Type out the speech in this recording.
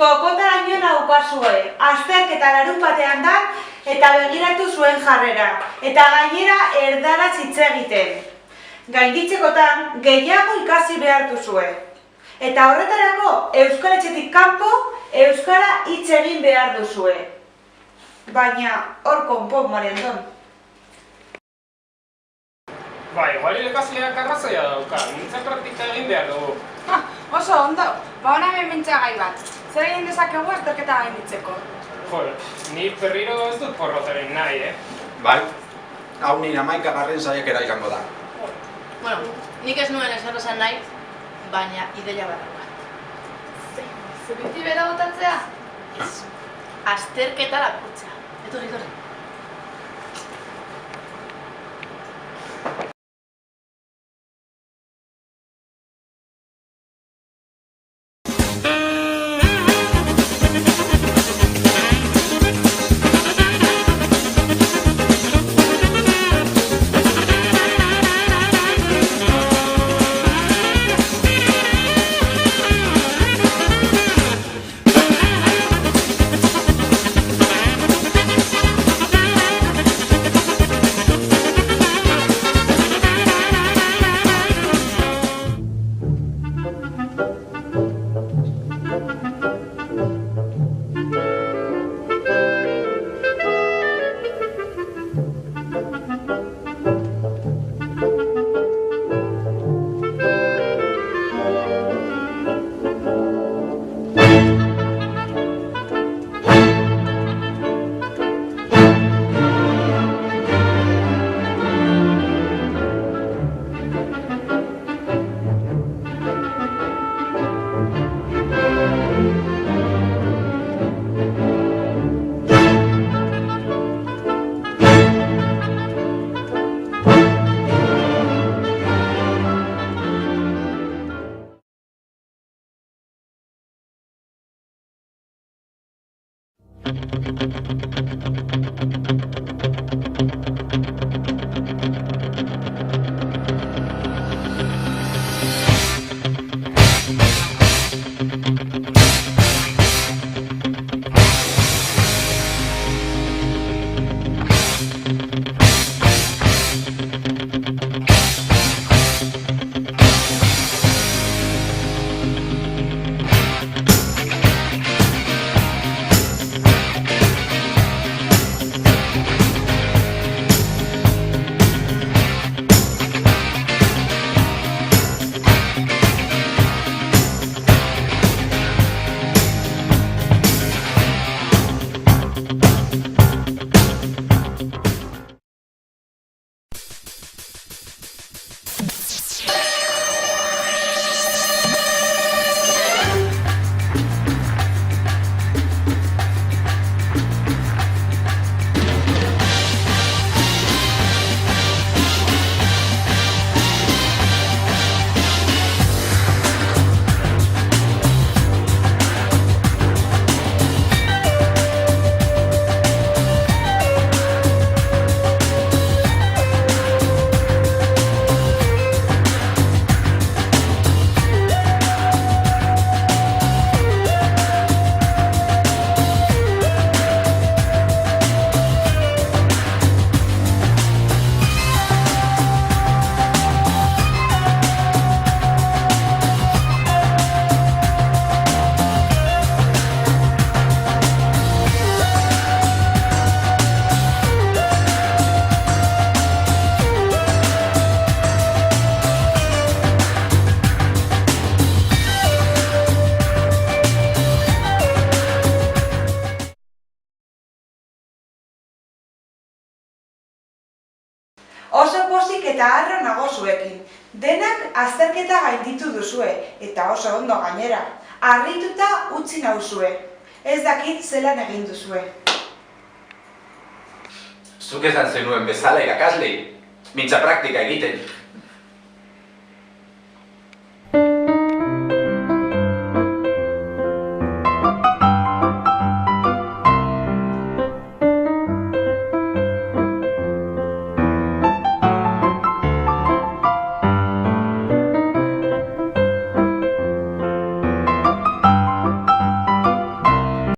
Kokotaraino naukazue, azterketa larun batean da eta begiratu zuen jarrera, eta gainera erdaraz hitz egiten. Gainditzekotan gehiago ikasi behar duzue. Eta horretarako euskaletxetik kanpo euskara hitz egin behar duzue. Baina hor konpon, Mariandon. Igual irakasleak arrazoia dauka, nintzen praktika egin behar dugu. Oso ondo, hona hemen mintzagai bat. Zer egin dezakegu azterketa gainditzeko? Ni berriro ez dut porrotaren nahi, Bai, hau nire 11. saiakera izango da. Nik ez nuen ezer esan nahi, baina ideia bat daukat. Zubiti bera botatzea? Ez. Azterketa lapurtzea. Etorri. Oso pozik eta harro nago zuekin. Denak azterketa gainditu duzue, eta oso ondo gainera. Harrituta utzi nauzue. Ez dakit zelan egin duzue. Zuk esan zenuen bezala irakaslei, mintza praktika egiten.